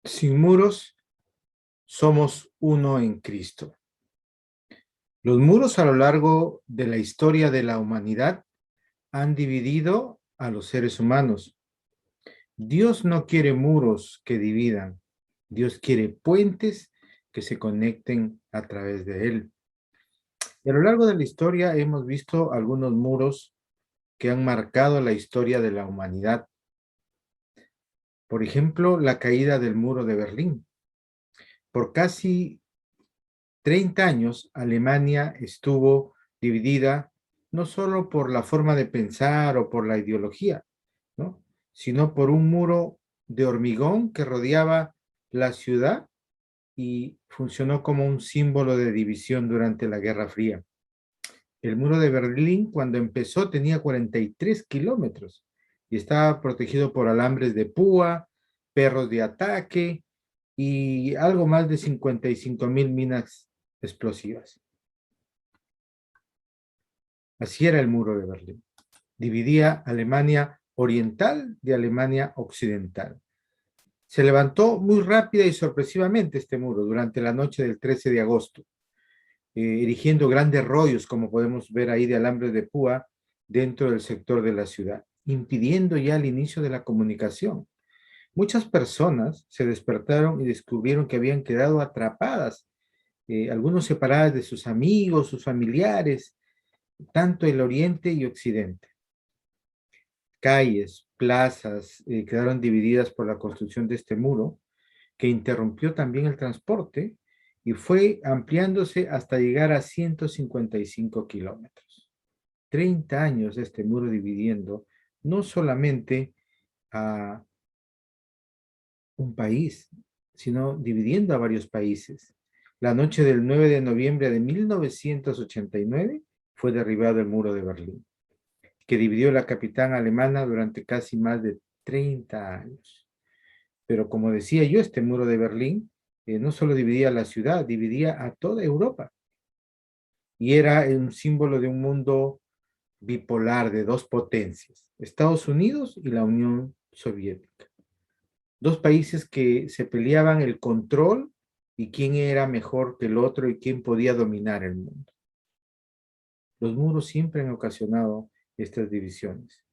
Sin muros, somos uno en Cristo. Los muros a lo largo de la historia de la humanidad han dividido a los seres humanos. Dios no quiere muros que dividan. Dios quiere puentes que se conecten a través de él. Y a lo largo de la historia hemos visto algunos muros que han marcado la historia de la humanidad. Por ejemplo, la caída del muro de Berlín. Por casi 30 años, Alemania estuvo dividida no solo por la forma de pensar o por la ideología, ¿no? Sino por un muro de hormigón que rodeaba la ciudad y funcionó como un símbolo de división durante la Guerra Fría. El muro de Berlín, cuando empezó, tenía 43 kilómetros y estaba protegido por alambres de púa, perros de ataque y algo más de 55,000 minas explosivas. Así era el muro de Berlín. Dividía Alemania oriental de Alemania occidental. Se levantó muy rápida y sorpresivamente este muro durante la noche del 13 de agosto, erigiendo grandes rollos, como podemos ver ahí, de alambres de púa dentro del sector de la ciudad, impidiendo ya el inicio de la comunicación. Muchas personas se despertaron y descubrieron que habían quedado atrapadas, algunos separadas de sus amigos, sus familiares, tanto el oriente y occidente. Calles, plazas, quedaron divididas por la construcción de este muro, que interrumpió también el transporte y fue ampliándose hasta llegar a 155 kilómetros. 30 años de este muro dividiendo no solamente a un país, sino dividiendo a varios países. La noche del 9 de noviembre de 1989 fue derribado el muro de Berlín, que dividió la capital alemana durante casi más de 30 años. Pero como decía yo, este muro de Berlín no solo dividía la ciudad, dividía a toda Europa. Y era un símbolo de un mundo bipolar de dos potencias, Estados Unidos y la Unión Soviética. Dos países que se peleaban el control y quién era mejor que el otro y quién podía dominar el mundo. Los muros siempre han ocasionado estas divisiones.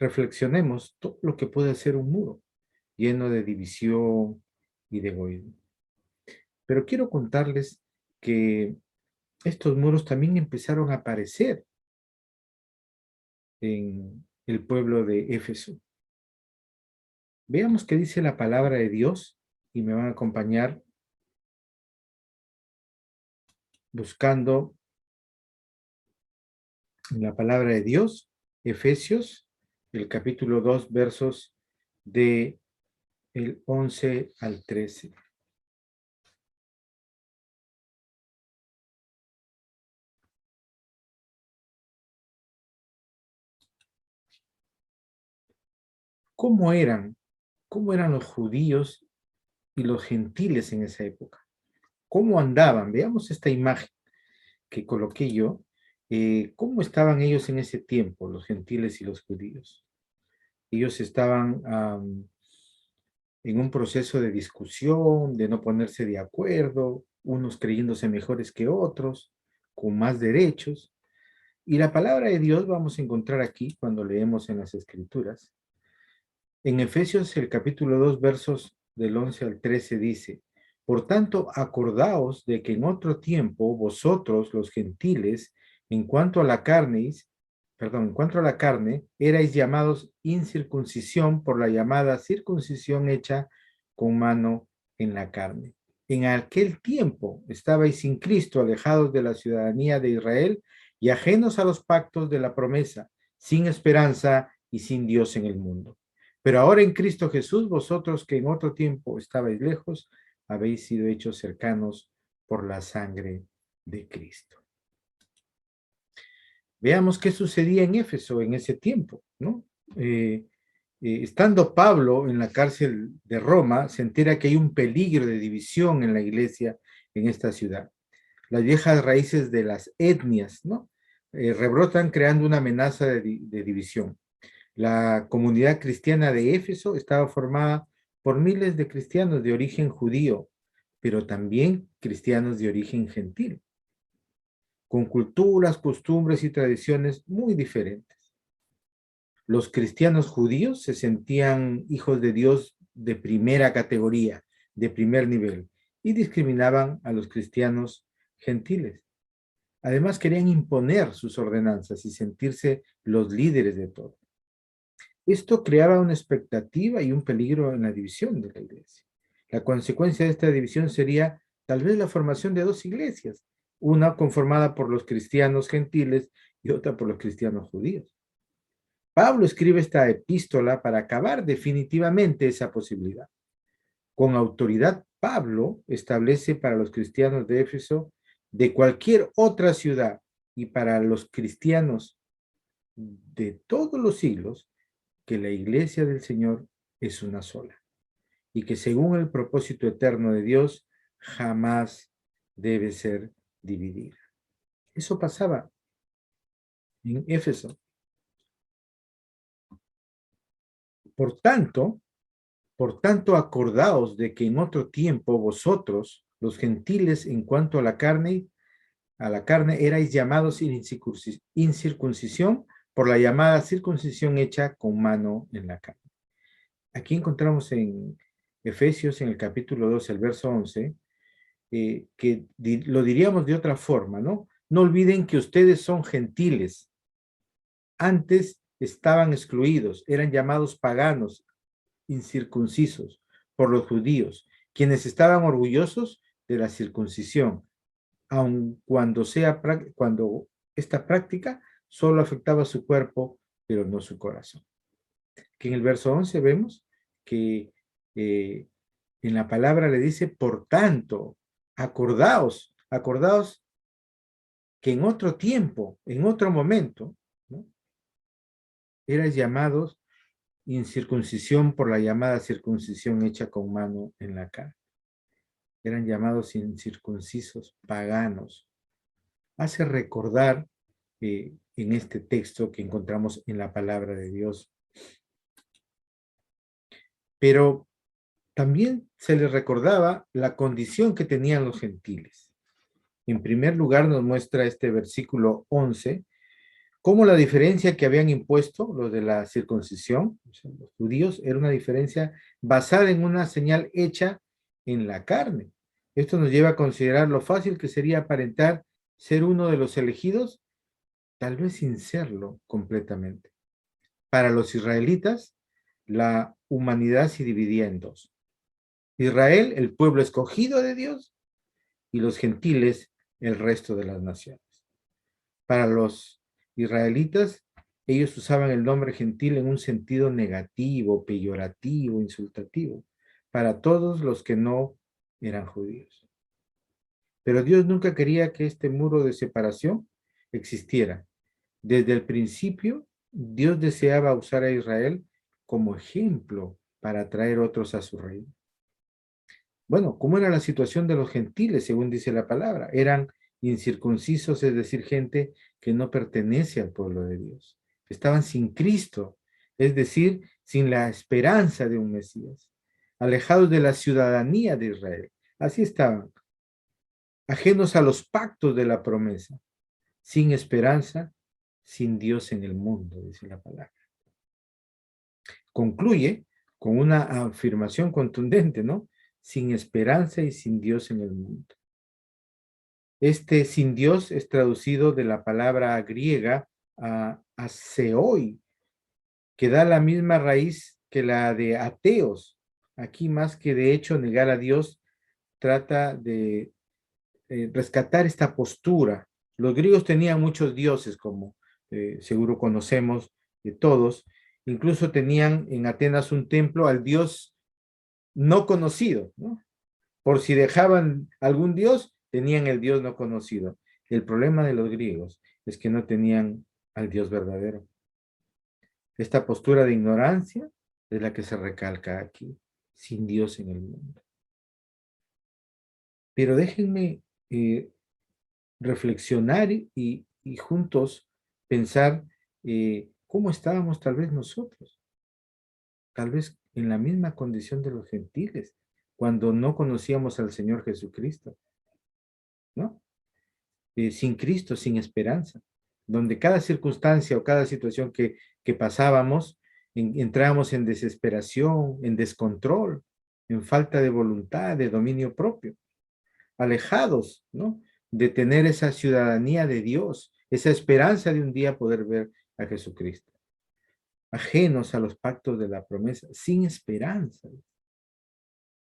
Reflexionemos todo lo que puede ser un muro, lleno de división y de egoísmo. Pero quiero contarles que estos muros también empezaron a aparecer en el pueblo de Éfeso. Veamos qué dice la palabra de Dios y me van a acompañar buscando en la palabra de Dios, Efesios, el capítulo 2, versos de el 11 al 13. ¿Cómo eran? ¿Cómo eran los judíos y los gentiles en esa época? ¿Cómo andaban? Veamos esta imagen que coloqué yo. ¿Cómo estaban ellos en ese tiempo, los gentiles y los judíos? Ellos estaban en un proceso de discusión, de no ponerse de acuerdo, unos creyéndose mejores que otros, con más derechos. Y la palabra de Dios vamos a encontrar aquí cuando leemos en las Escrituras. En Efesios, el capítulo 2, versos del 11 al 13 dice: Por tanto, acordaos de que en otro tiempo vosotros, los gentiles, en cuanto a la carne, erais llamados incircuncisión por la llamada circuncisión hecha con mano en la carne. En aquel tiempo estabais sin Cristo, alejados de la ciudadanía de Israel y ajenos a los pactos de la promesa, sin esperanza y sin Dios en el mundo. Pero ahora en Cristo Jesús, vosotros que en otro tiempo estabais lejos, habéis sido hechos cercanos por la sangre de Cristo. Veamos qué sucedía en Éfeso en ese tiempo, ¿no? Estando Pablo en la cárcel de Roma, se entera que hay un peligro de división en la iglesia en esta ciudad. Las viejas raíces de las etnias, ¿no? Rebrotan creando una amenaza de división. La comunidad cristiana de Éfeso estaba formada por miles de cristianos de origen judío, pero también cristianos de origen gentil, con culturas, costumbres y tradiciones muy diferentes. Los cristianos judíos se sentían hijos de Dios de primera categoría, de primer nivel, y discriminaban a los cristianos gentiles. Además, querían imponer sus ordenanzas y sentirse los líderes de todo. Esto creaba una expectativa y un peligro en la división de la iglesia. La consecuencia de esta división sería tal vez la formación de dos iglesias, una conformada por los cristianos gentiles y otra por los cristianos judíos. Pablo escribe esta epístola para acabar definitivamente esa posibilidad. Con autoridad, Pablo establece para los cristianos de Éfeso, de cualquier otra ciudad y para los cristianos de todos los siglos, que la iglesia del Señor es una sola y que según el propósito eterno de Dios jamás debe ser dividida. Eso pasaba en Éfeso. Por tanto, acordaos de que en otro tiempo vosotros, los gentiles, en cuanto a la carne erais llamados sin incircuncisión por la llamada circuncisión hecha con mano en la carne. Aquí encontramos en Efesios, en el capítulo 2, el verso 11, que lo diríamos de otra forma, ¿no? No olviden que ustedes son gentiles. Antes estaban excluidos, eran llamados paganos, incircuncisos por los judíos, quienes estaban orgullosos de la circuncisión, aun cuando esta práctica solo afectaba su cuerpo, pero no su corazón. Que en el verso 11 vemos que en la palabra le dice, por tanto, acordaos que en otro tiempo, en otro momento, ¿no? Erais llamados incircuncisión por la llamada circuncisión hecha con mano en la carne. Eran llamados incircuncisos paganos. Hace recordar en este texto que encontramos en la palabra de Dios. Pero también se les recordaba la condición que tenían los gentiles. En primer lugar nos muestra este versículo 11, cómo la diferencia que habían impuesto los de la circuncisión, o sea, los judíos, era una diferencia basada en una señal hecha en la carne. Esto nos lleva a considerar lo fácil que sería aparentar ser uno de los elegidos, tal vez sin serlo completamente. Para los israelitas, la humanidad se dividía en dos. Israel, el pueblo escogido de Dios, y los gentiles, el resto de las naciones. Para los israelitas, ellos usaban el nombre gentil en un sentido negativo, peyorativo, insultativo, para todos los que no eran judíos. Pero Dios nunca quería que este muro de separación existiera. Desde el principio, Dios deseaba usar a Israel como ejemplo para atraer otros a su reino. Bueno, ¿cómo era la situación de los gentiles, según dice la palabra? Eran incircuncisos, es decir, gente que no pertenece al pueblo de Dios. Estaban sin Cristo, es decir, sin la esperanza de un Mesías, alejados de la ciudadanía de Israel. Así estaban, ajenos a los pactos de la promesa, sin esperanza, sin Dios en el mundo, dice la palabra. Concluye con una afirmación contundente, ¿no? Sin esperanza y sin Dios en el mundo. Este sin Dios es traducido de la palabra griega a seoi, que da la misma raíz que la de ateos. Aquí más que de hecho negar a Dios, trata de rescatar esta postura. Los griegos tenían muchos dioses, como seguro conocemos de todos. Incluso tenían en Atenas un templo al dios no conocido, ¿no? Por si dejaban algún dios, tenían el dios no conocido. El problema de los griegos es que no tenían al Dios verdadero. Esta postura de ignorancia es la que se recalca aquí, sin Dios en el mundo. Pero déjenme reflexionar y juntos pensar cómo estábamos tal vez nosotros. Tal vez en la misma condición de los gentiles, cuando no conocíamos al Señor Jesucristo, ¿no? Sin Cristo, sin esperanza, donde cada circunstancia o cada situación que pasábamos, entrábamos en desesperación, en descontrol, en falta de voluntad, de dominio propio, alejados, ¿no? De tener esa ciudadanía de Dios, esa esperanza de un día poder ver a Jesucristo, ajenos a los pactos de la promesa, sin esperanza.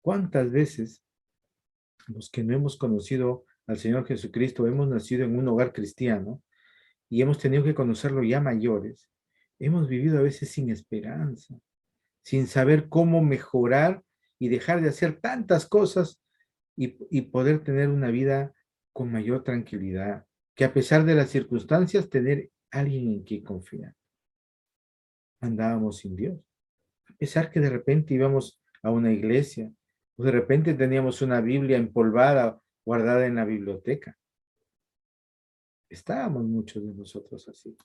¿Cuántas veces los que no hemos conocido al Señor Jesucristo, hemos nacido en un hogar cristiano y hemos tenido que conocerlo ya mayores, hemos vivido a veces sin esperanza, sin saber cómo mejorar y dejar de hacer tantas cosas y poder tener una vida con mayor tranquilidad, que a pesar de las circunstancias, tener alguien en quien confiar? Andábamos sin Dios, a pesar que de repente íbamos a una iglesia, o de repente teníamos una Biblia empolvada, guardada en la biblioteca. Estábamos muchos de nosotros así.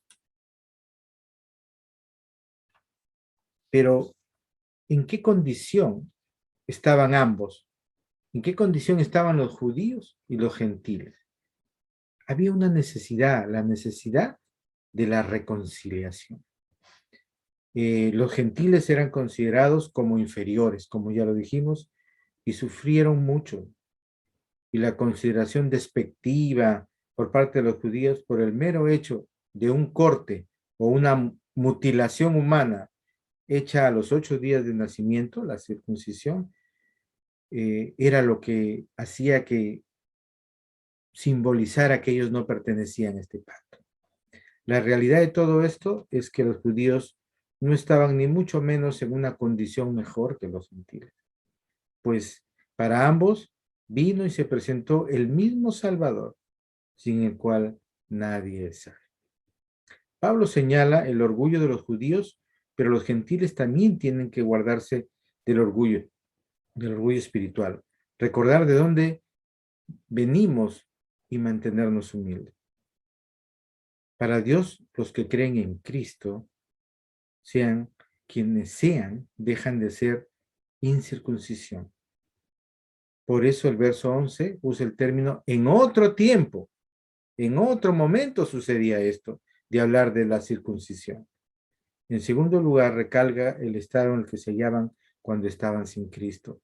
Pero, ¿en qué condición estaban ambos? ¿En qué condición estaban los judíos y los gentiles? Había una necesidad, la necesidad de la reconciliación. Los gentiles eran considerados como inferiores, como ya lo dijimos, y sufrieron mucho. Y la consideración despectiva por parte de los judíos por el mero hecho de un corte o una mutilación humana hecha a los 8 días de nacimiento, la circuncisión, era lo que hacía que simbolizara que ellos no pertenecían a este pacto. La realidad de todo esto es que los judíos no estaban ni mucho menos en una condición mejor que los gentiles, pues para ambos vino y se presentó el mismo Salvador, sin el cual nadie sabe. Pablo señala el orgullo de los judíos, pero los gentiles también tienen que guardarse del orgullo espiritual, recordar de dónde venimos y mantenernos humildes. Para Dios, los que creen en Cristo, sean quienes sean, dejan de ser incircuncisión. Por eso el verso 11 usa el término en otro tiempo, en otro momento sucedía esto, de hablar de la circuncisión. En segundo lugar, recalca el estado en el que se hallaban cuando estaban sin Cristo.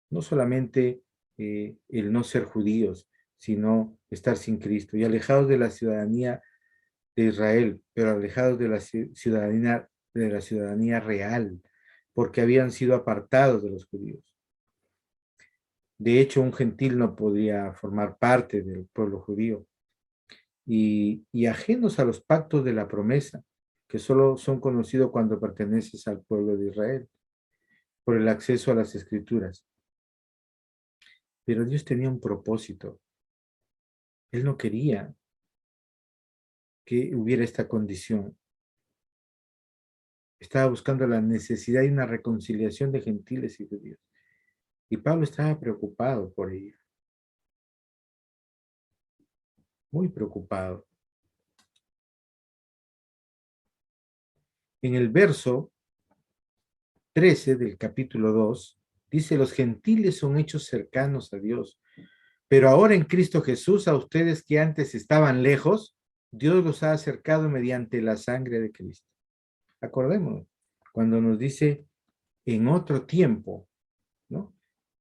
No solamente el no ser judíos, sino estar sin Cristo y alejados de la ciudadanía de Israel, pero alejados de la ciudadanía real, porque habían sido apartados de los judíos. De hecho, un gentil no podría formar parte del pueblo judío y ajenos a los pactos de la promesa, que solo son conocidos cuando perteneces al pueblo de Israel, por el acceso a las escrituras. Pero Dios tenía un propósito. Él no quería que hubiera esta condición. Estaba buscando la necesidad de una reconciliación de gentiles y judíos. Y Pablo estaba preocupado por ello. Muy preocupado. En el verso 13 del capítulo 2, dice, los gentiles son hechos cercanos a Dios, pero ahora en Cristo Jesús, a ustedes que antes estaban lejos, Dios los ha acercado mediante la sangre de Cristo. Acordémonos, cuando nos dice en otro tiempo, ¿no?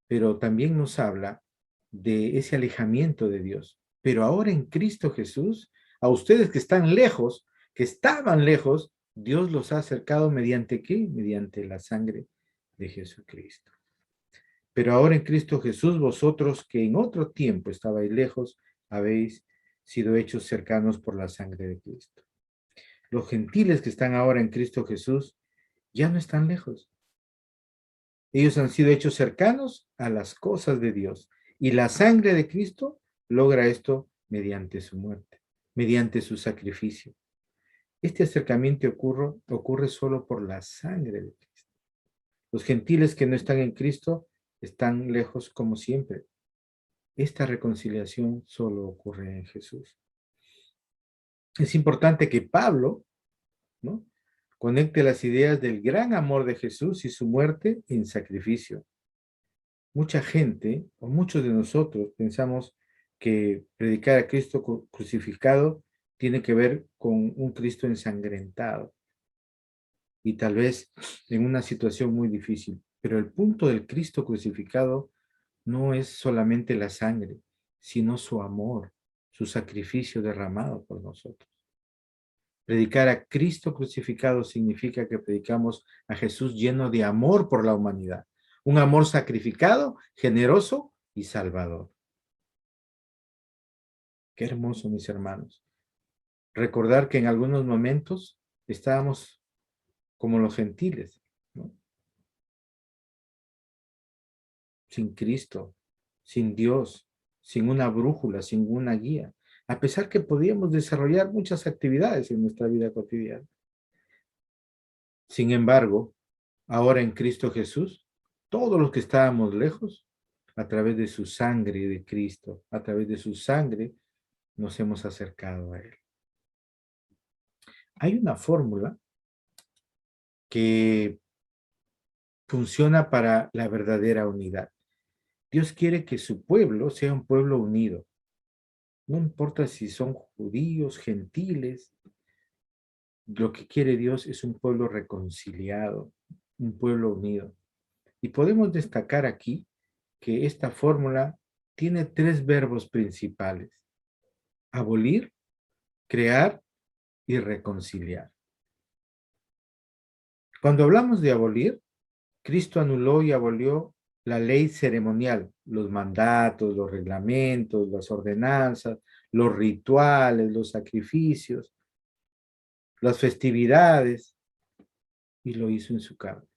Pero también nos habla de ese alejamiento de Dios. Pero ahora en Cristo Jesús, a ustedes que están lejos, que estaban lejos, Dios los ha acercado mediante ¿qué? Mediante la sangre de Jesucristo. Pero ahora en Cristo Jesús, vosotros que en otro tiempo estabais lejos, habéis sido hechos cercanos por la sangre de Cristo. Los gentiles que están ahora en Cristo Jesús ya no están lejos. Ellos han sido hechos cercanos a las cosas de Dios. Y la sangre de Cristo logra esto mediante su muerte, mediante su sacrificio. Este acercamiento ocurre solo por la sangre de Cristo. Los gentiles que no están en Cristo están lejos como siempre. Esta reconciliación solo ocurre en Jesús. Es importante que Pablo, ¿no? Conecte las ideas del gran amor de Jesús y su muerte en sacrificio. Mucha gente, o muchos de nosotros, pensamos que predicar a Cristo crucificado tiene que ver con un Cristo ensangrentado y tal vez en una situación muy difícil. Pero el punto del Cristo crucificado no es solamente la sangre, sino su amor, su sacrificio derramado por nosotros. Predicar a Cristo crucificado significa que predicamos a Jesús lleno de amor por la humanidad, un amor sacrificado, generoso y salvador. Qué hermoso, mis hermanos. Recordar que en algunos momentos estábamos como los gentiles, ¿no? Sin Cristo, sin Dios, sin una brújula, sin una guía, a pesar que podíamos desarrollar muchas actividades en nuestra vida cotidiana. Sin embargo, ahora en Cristo Jesús, todos los que estábamos lejos, a través de su sangre de Cristo, a través de su sangre, nos hemos acercado a Él. Hay una fórmula que funciona para la verdadera unidad. Dios quiere que su pueblo sea un pueblo unido. No importa si son judíos, gentiles, lo que quiere Dios es un pueblo reconciliado, un pueblo unido. Y podemos destacar aquí que esta fórmula tiene tres verbos principales: abolir, crear y reconciliar. Cuando hablamos de abolir, Cristo anuló y abolió la ley ceremonial, los mandatos, los reglamentos, las ordenanzas, los rituales, los sacrificios, las festividades, y lo hizo en su carne.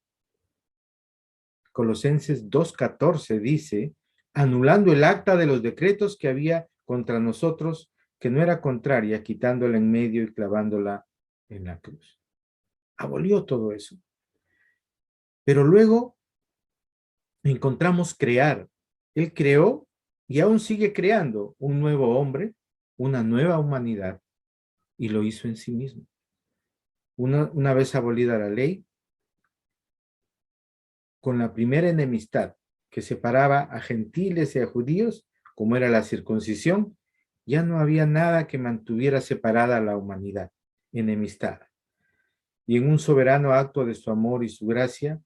Colosenses 2:14 dice, anulando el acta de los decretos que había contra nosotros, que no era contraria, quitándola en medio y clavándola en la cruz. Abolió todo eso. Pero luego encontramos crear. Él creó y aún sigue creando un nuevo hombre, una nueva humanidad, y lo hizo en sí mismo. Una vez abolida la ley, con la primera enemistad que separaba a gentiles y a judíos, como era la circuncisión, ya no había nada que mantuviera separada a la humanidad, enemistada. Y en un soberano acto de su amor y su gracia,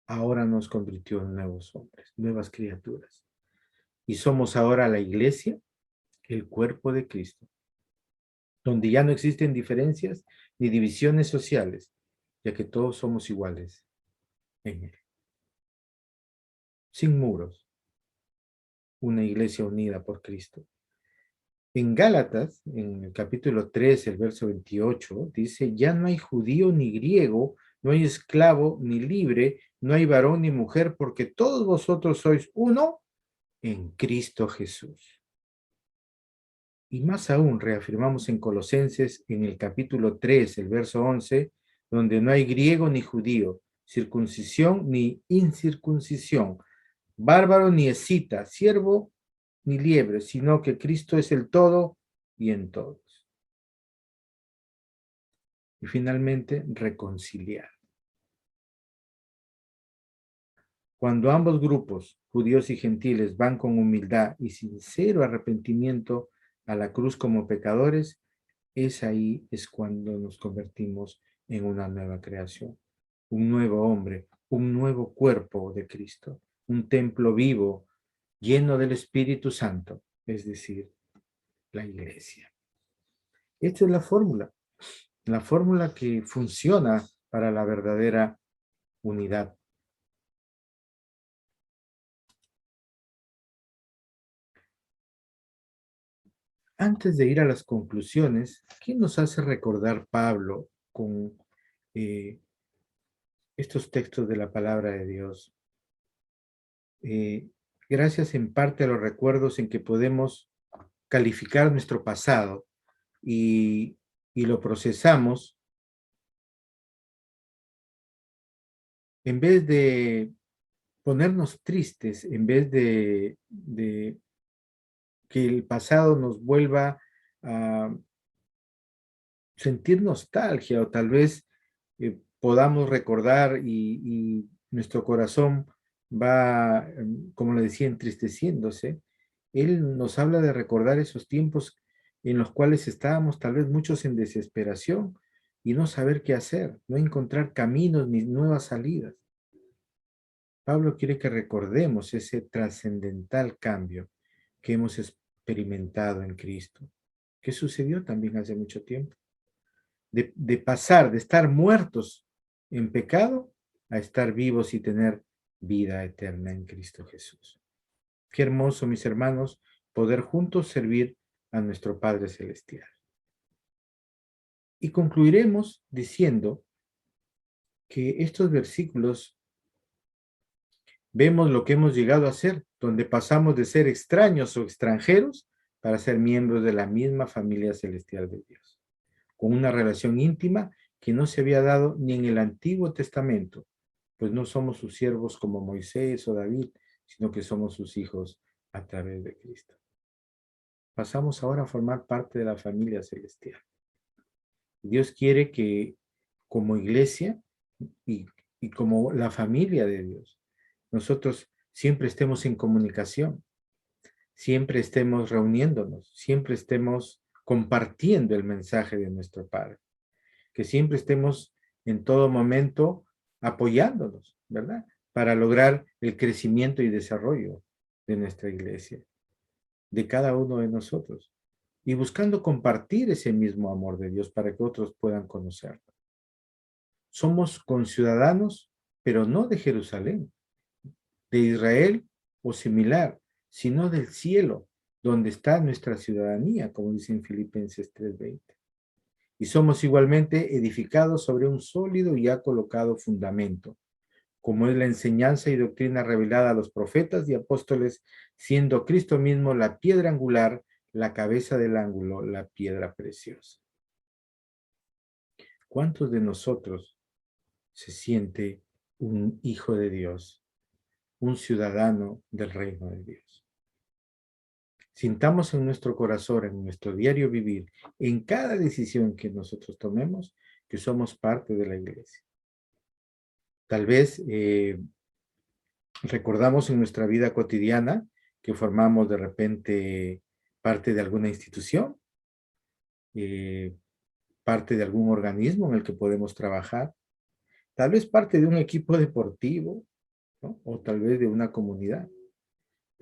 ahora nos convirtió en nuevos hombres, nuevas criaturas. Y somos ahora la iglesia, el cuerpo de Cristo, donde ya no existen diferencias ni divisiones sociales, ya que todos somos iguales en Él. Sin muros, una iglesia unida por Cristo. En Gálatas, en el capítulo 3, el verso 28, dice, ya no hay judío ni griego, no hay esclavo ni libre, no hay varón ni mujer, porque todos vosotros sois uno en Cristo Jesús. Y más aún, reafirmamos en Colosenses, en el capítulo 3, el verso 11, donde no hay griego ni judío, circuncisión ni incircuncisión, bárbaro ni escita, siervo ni liebre, sino que Cristo es el todo y en todos. Y finalmente, reconciliar. Cuando ambos grupos, judíos y gentiles, van con humildad y sincero arrepentimiento a la cruz como pecadores, es cuando nos convertimos en una nueva creación, un nuevo hombre, un nuevo cuerpo de Cristo, un templo vivo, lleno del Espíritu Santo, es decir, la iglesia. Esta es la fórmula que funciona para la verdadera unidad. Antes de ir a las conclusiones, ¿qué nos hace recordar Pablo con estos textos de la palabra de Dios? Gracias en parte a los recuerdos en que podemos calificar nuestro pasado y lo procesamos, en vez de ponernos tristes, en vez de que el pasado nos vuelva a sentir nostalgia o tal vez podamos recordar y nuestro corazón va, como le decía, entristeciéndose. Él nos habla de recordar esos tiempos en los cuales estábamos tal vez muchos en desesperación y no saber qué hacer, no encontrar caminos ni nuevas salidas. Pablo quiere que recordemos ese trascendental cambio que hemos experimentado en Cristo, que sucedió también hace mucho tiempo, de pasar de estar muertos en pecado a estar vivos y tener vida eterna en Cristo Jesús. Qué hermoso, mis hermanos, poder juntos servir a nuestro Padre Celestial. Y concluiremos diciendo que estos versículos vemos lo que hemos llegado a ser, donde pasamos de ser extraños o extranjeros para ser miembros de la misma familia celestial de Dios, con una relación íntima que no se había dado ni en el Antiguo Testamento, pues no somos sus siervos como Moisés o David, sino que somos sus hijos a través de Cristo. Pasamos ahora a formar parte de la familia celestial. Dios quiere que como iglesia y, y como la familia de Dios, nosotros siempre estemos en comunicación, siempre estemos reuniéndonos, siempre estemos compartiendo el mensaje de nuestro Padre, que siempre estemos en todo momento apoyándonos, ¿verdad? Para lograr el crecimiento y desarrollo de nuestra iglesia, de cada uno de nosotros, y buscando compartir ese mismo amor de Dios para que otros puedan conocerlo. Somos conciudadanos, pero no de Jerusalén, de Israel o similar, sino del cielo, donde está nuestra ciudadanía, como dice en Filipenses 3:20. Y somos igualmente edificados sobre un sólido y ya colocado fundamento, como es la enseñanza y doctrina revelada a los profetas y apóstoles, siendo Cristo mismo la piedra angular, la cabeza del ángulo, la piedra preciosa. ¿Cuántos de nosotros se siente un hijo de Dios, un ciudadano del reino de Dios? Sintamos en nuestro corazón, en nuestro diario vivir, en cada decisión que nosotros tomemos, que somos parte de la iglesia. Tal vez recordamos en nuestra vida cotidiana que formamos de repente parte de alguna institución, eh, parte de algún organismo en el que podemos trabajar, tal vez parte de un equipo deportivo, ¿no? O tal vez de una comunidad.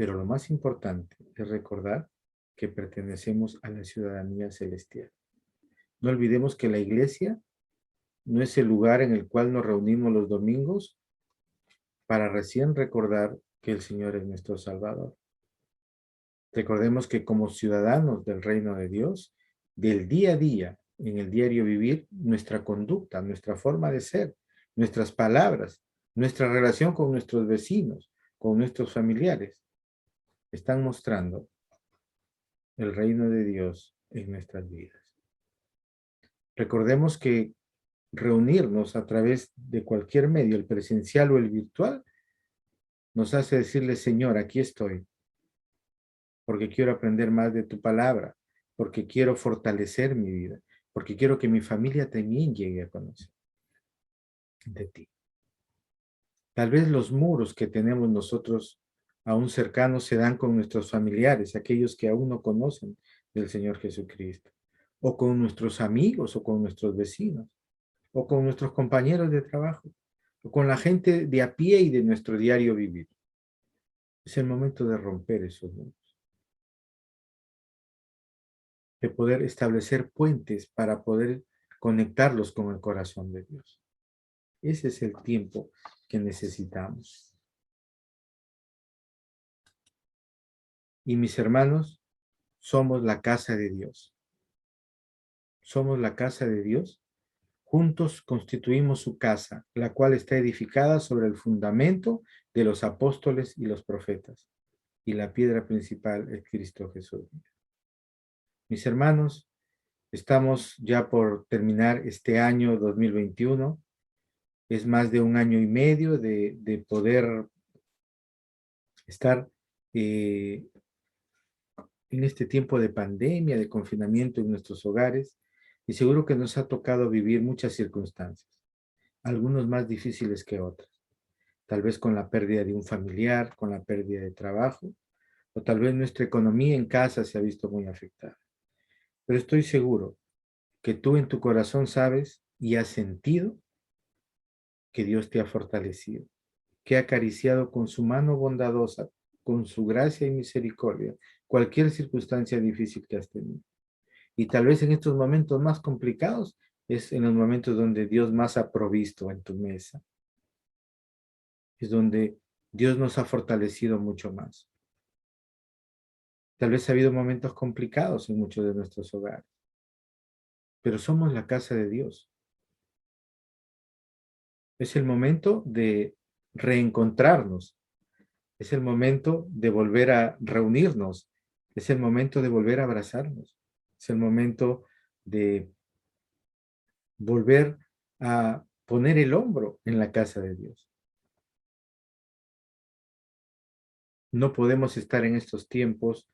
Pero lo más importante es recordar que pertenecemos a la ciudadanía celestial. No olvidemos que la iglesia no es el lugar en el cual nos reunimos los domingos para recién recordar que el Señor es nuestro Salvador. Recordemos que como ciudadanos del reino de Dios, del día a día, en el diario vivir, nuestra conducta, nuestra forma de ser, nuestras palabras, nuestra relación con nuestros vecinos, con nuestros familiares, están mostrando el reino de Dios en nuestras vidas. Recordemos que reunirnos a través de cualquier medio, el presencial o el virtual, nos hace decirle, Señor, aquí estoy, porque quiero aprender más de tu palabra, porque quiero fortalecer mi vida, porque quiero que mi familia también llegue a conocer de ti. Tal vez los muros que tenemos nosotros aún cercanos se dan con nuestros familiares, aquellos que aún no conocen del Señor Jesucristo, o con nuestros amigos, o con nuestros vecinos, o con nuestros compañeros de trabajo, o con la gente de a pie y de nuestro diario vivir. Es el momento de romper esos muros, de poder establecer puentes para poder conectarlos con el corazón de Dios. Ese es el tiempo que necesitamos. Y mis hermanos, somos la casa de Dios. Somos la casa de Dios. Juntos constituimos su casa, la cual está edificada sobre el fundamento de los apóstoles y los profetas. Y la piedra principal es Cristo Jesús. Mis hermanos, estamos ya por terminar este año 2021. Es más de un año y medio de poder estar en este tiempo de pandemia, de confinamiento en nuestros hogares. Y seguro que nos ha tocado vivir muchas circunstancias, algunos más difíciles que otras. Tal vez con la pérdida de un familiar, con la pérdida de trabajo, o tal vez nuestra economía en casa se ha visto muy afectada. Pero estoy seguro que tú en tu corazón sabes y has sentido que Dios te ha fortalecido, que ha acariciado con su mano bondadosa, con su gracia y misericordia, cualquier circunstancia difícil que has tenido. Y tal vez en estos momentos más complicados es en los momentos donde Dios más ha provisto en tu mesa. Es donde Dios nos ha fortalecido mucho más. Tal vez ha habido momentos complicados en muchos de nuestros hogares, pero somos la casa de Dios. Es el momento de reencontrarnos. Es el momento de volver a reunirnos. Es el momento de volver a abrazarnos. Es el momento de volver a poner el hombro en la casa de Dios. No podemos estar en estos tiempos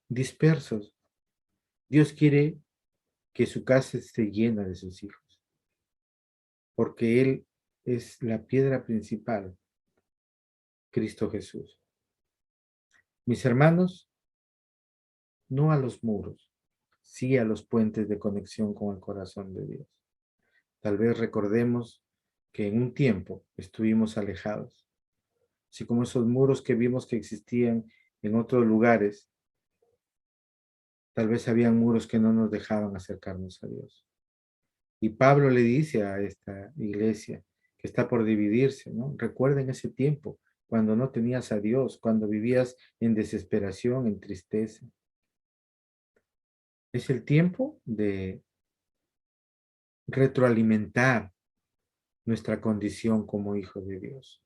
dispersos. Dios quiere que su casa esté llena de sus hijos, porque Él es la piedra principal, Cristo Jesús. Mis hermanos, no a los muros, sí a los puentes de conexión con el corazón de Dios. Tal vez recordemos que en un tiempo estuvimos alejados, así como esos muros que vimos que existían en otros lugares. Tal vez habían muros que no nos dejaban acercarnos a Dios. Y Pablo le dice a esta iglesia que está por dividirse, ¿no? Recuerden ese tiempo, cuando no tenías a Dios, cuando vivías en desesperación, en tristeza. Es el tiempo de retroalimentar nuestra condición como hijos de Dios.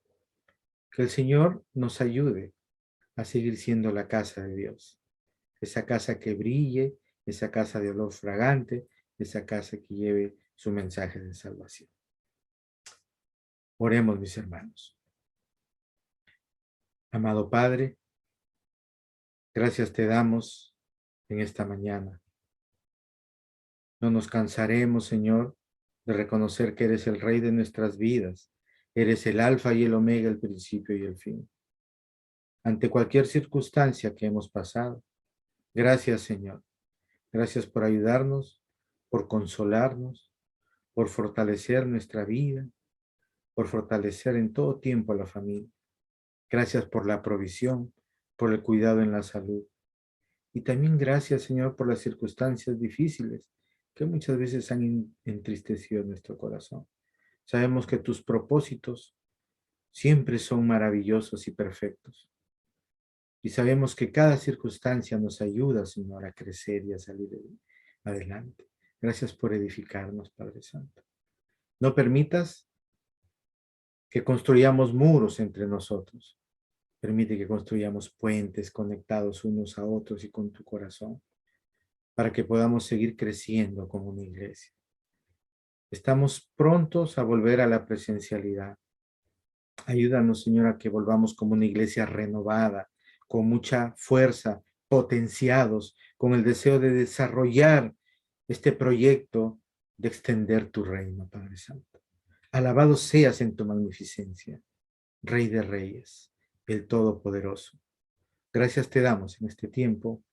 Que el Señor nos ayude a seguir siendo la casa de Dios. Esa casa que brille, esa casa de olor fragante, esa casa que lleve su mensaje de salvación. Oremos, mis hermanos. Amado Padre, gracias te damos en esta mañana. No nos cansaremos, Señor, de reconocer que eres el Rey de nuestras vidas. Eres el Alfa y el Omega, el principio y el fin. Ante cualquier circunstancia que hemos pasado, gracias, Señor. Gracias por ayudarnos, por consolarnos, por fortalecer nuestra vida, por fortalecer en todo tiempo a la familia. Gracias por la provisión, por el cuidado en la salud. Y también gracias, Señor, por las circunstancias difíciles que muchas veces han entristecido nuestro corazón. Sabemos que tus propósitos siempre son maravillosos y perfectos. Y sabemos que cada circunstancia nos ayuda, Señor, a crecer y a salir adelante. Gracias por edificarnos, Padre Santo. No permitas que construyamos muros entre nosotros. Permite que construyamos puentes conectados unos a otros y con tu corazón, para que podamos seguir creciendo como una iglesia. Estamos prontos a volver a la presencialidad. Ayúdanos, Señor, a que volvamos como una iglesia renovada, con mucha fuerza, potenciados, con el deseo de desarrollar este proyecto de extender tu reino, Padre Santo. Alabado seas en tu magnificencia, Rey de Reyes, el Todopoderoso. Gracias te damos en este tiempo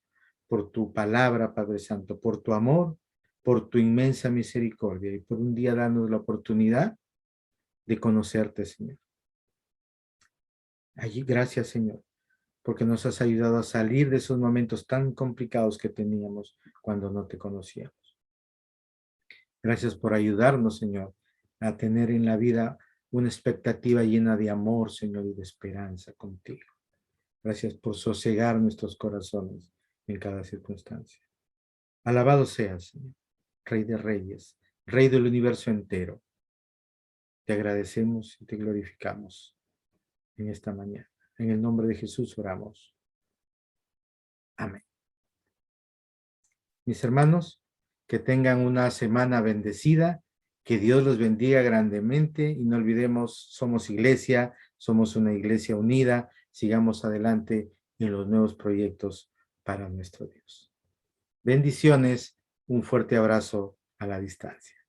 por tu palabra, Padre Santo, por tu amor, por tu inmensa misericordia y por un día darnos la oportunidad de conocerte, Señor. Allí, gracias, Señor, porque nos has ayudado a salir de esos momentos tan complicados que teníamos cuando no te conocíamos. Gracias por ayudarnos, Señor, a tener en la vida una expectativa llena de amor, Señor, y de esperanza contigo. Gracias por sosegar nuestros corazones en cada circunstancia. Alabado seas, Señor, Rey de Reyes, Rey del universo entero. Te agradecemos y te glorificamos en esta mañana. En el nombre de Jesús oramos. Amén. Mis hermanos, que tengan una semana bendecida, que Dios los bendiga grandemente y no olvidemos, somos iglesia, somos una iglesia unida, sigamos adelante en los nuevos proyectos para nuestro Dios. Bendiciones. Un fuerte abrazo a la distancia.